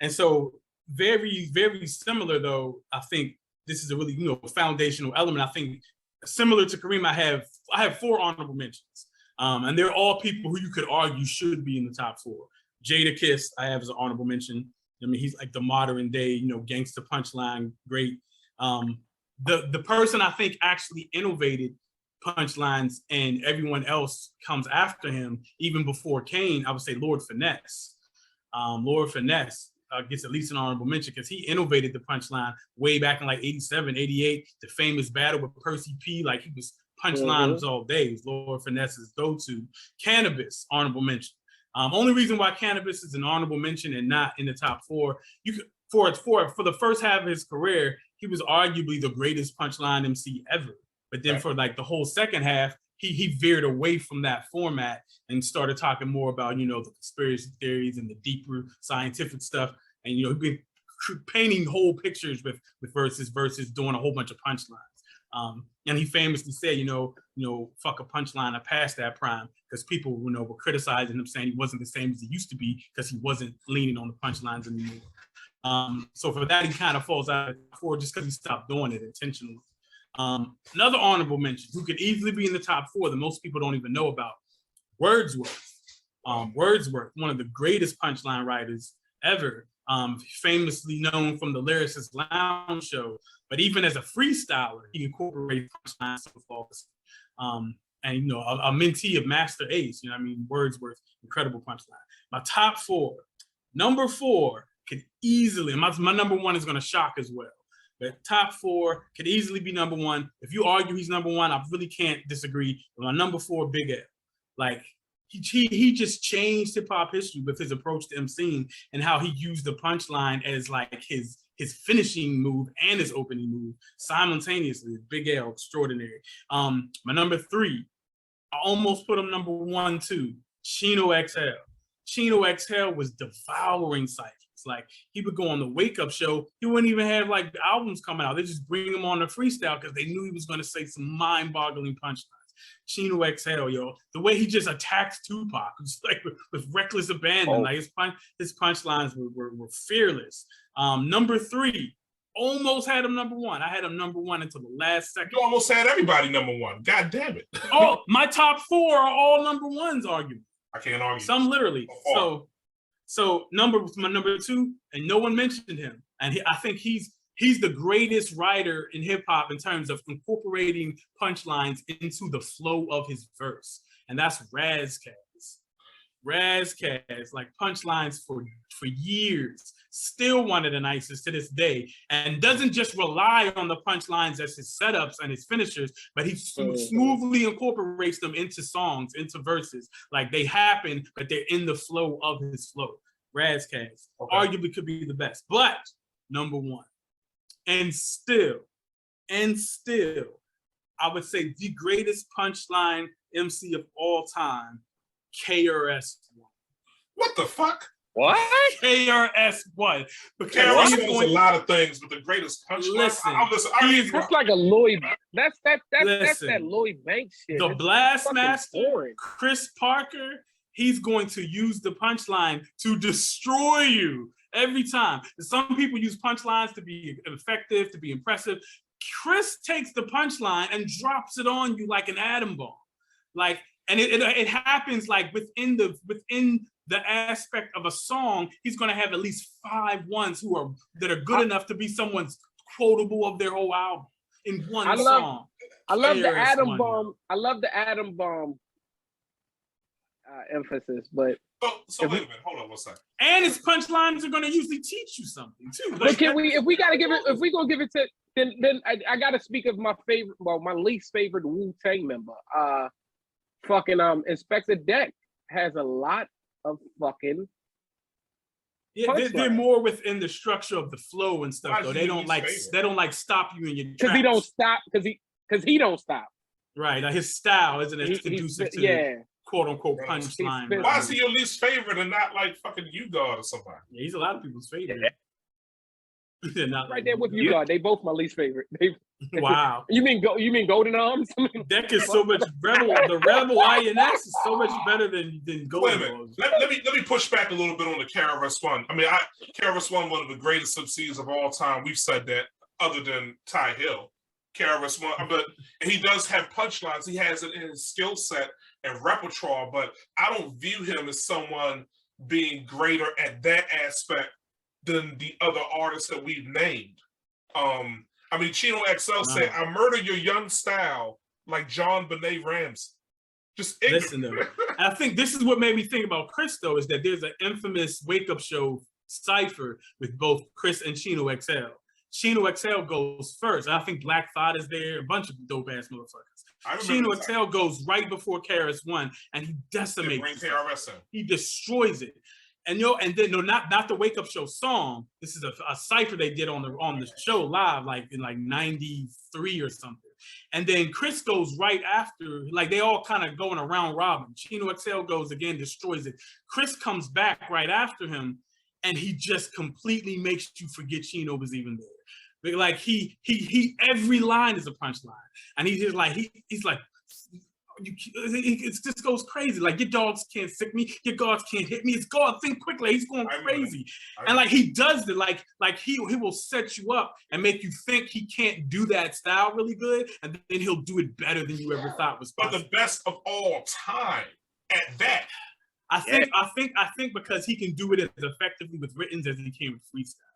And so very, very similar though, I think this is a really, foundational element. I think similar to Kareem, I have 4 honorable mentions. And they're all people who you could argue should be in the top 4. Jadakiss, I have as an honorable mention. I mean, he's like the modern day, gangster punchline, great. The person I think actually innovated punchlines and everyone else comes after him, even before Kane, I would say Lord Finesse. Lord Finesse gets at least an honorable mention because he innovated the punchline way back in like 87, 88, the famous battle with Percy P. Like he was punchlines all day. It was Lord Finesse's go-to. Canibus, honorable mention. Only reason why Canibus is an honorable mention and not in the top 4, for the first half of his career, he was arguably the greatest punchline MC ever. But then for like the whole second half, he veered away from that format and started talking more about, the conspiracy theories and the deeper scientific stuff. And, he'd been painting whole pictures with verses, doing a whole bunch of punchlines. And he famously said, fuck a punchline, I passed that prime, because people, were criticizing him, saying he wasn't the same as he used to be because he wasn't leaning on the punchlines anymore. So for that, he kind of falls out for just because he stopped doing it intentionally. Another honorable mention who could easily be in the top 4 that most people don't even know about, Wordsworth. Wordsworth, one of the greatest punchline writers ever, famously known from the Lyricist Lounge show, but even as a freestyler, he incorporated punchlines so flawlessly. And a mentee of Master Ace, Wordsworth, incredible punchline. My top 4, number 4 could easily, my number 1 is going to shock as well. But top 4 could easily be number 1. If you argue he's number 1, I really can't disagree. But my number 4, Big L. Like he just changed hip hop history with his approach to MCing and how he used the punchline as like his finishing move and his opening move simultaneously. Big L, extraordinary. My number 3, I almost put him number 1 too. Chino XL. Chino XL was devouring ciphers. Like he would go on the Wake Up Show. He wouldn't even have like albums coming out. They just bring him on the freestyle because they knew he was going to say some mind-boggling punchlines. Chino XL, yo, the way he just attacks Tupac, just like with reckless abandon. Like his punchlines were fearless. Number 3, almost had him number 1. I had him number 1 until the last second. You almost had everybody number 1. God damn it! My top 4 are all number 1s, arguably. I can't argue. Some literally. So my number 2, and no one mentioned him. And I think he's the greatest writer in hip hop in terms of incorporating punchlines into the flow of his verse. And that's Razkaz. Razkaz, like punchlines for years, still one of the nicest to this day, and doesn't just rely on the punchlines as his setups and his finishers, but he smoothly incorporates them into songs, into verses. Like they happen, but they're in the flow of his flow. Razkaz, arguably could be the best, but number 1. And still, I would say the greatest punchline MC of all time, KRS-One. What the fuck? What? KRS-One. Because KRS-One is a lot of things, but the greatest punchline. Listen, that's like a Lloyd. That's that Lloyd Banks shit. The Blastmaster, Chris Parker, he's going to use the punchline to destroy you every time. Some people use punchlines to be effective, to be impressive. Chris takes the punchline and drops it on you like an atom bomb. Like, and it happens like within the aspect of a song, he's going to have at least 5 ones that are good enough to be someone's quotable of their whole album in one song. I love the atom bomb. I love the atom bomb emphasis, but so wait a minute, hold on one second. And his punchlines are going to usually teach you something too. But can we, if we gotta give it, if we gonna give it to, then I gotta speak of my favorite, my least favorite Wu-Tang member. Fucking Inspector Deck has a lot of fucking. Yeah, they're more within the structure of the flow and stuff. Though they don't like stop you in your tracks. Because he don't stop. Because he don't stop. Right, his style isn't as conducive to quote unquote punchline. Why is he your least favorite and not like fucking U-God or somebody? Yeah, he's a lot of people's favorite. Yeah. Not right there with U-God. They both my least favorite. Wow. You mean Golden Arms? Deck is so much rebel. The Rebel INS is so much better than Wait a Golden minute. Arms. Let me push back a little bit on the KRS-One. I mean, KRS-One, one of the greatest MCs of all time. We've said that, other than Ty Hill. KRS-One, but he does have punchlines. He has it in his skill set and repertoire, but I don't view him as someone being greater at that aspect than the other artists that we've named. I mean, Chino XL said, "I murder your young style like John Benet Ramsey." Just ignorant. Listen though, I think this is what made me think about Chris though, is that there's an infamous Wake Up Show cipher with both Chris and Chino XL. Chino XL goes first. I think Black Thought is there, a bunch of dope ass motherfuckers. Chino XL goes right before KRS-One, and he decimates it. He destroys it. And and then not the Wake Up Show song. This is a cipher they did on the show live, like in like '93 or something. And then Chris goes right after, like they all kind of going around robin. Chino XL goes again, destroys it. Chris comes back right after him, and he just completely makes you forget Chino was even there. But like he every line is a punchline, and he's like it just goes crazy. Like, your dogs can't sick me, your guards can't hit me. It's God, think quickly. He's going crazy, and like he does it. Like he will set you up and make you think he can't do that style really good, and then he'll do it better than you ever thought was possible. But the best of all time at that. I think because he can do it as effectively with writtens as he can with freestyle.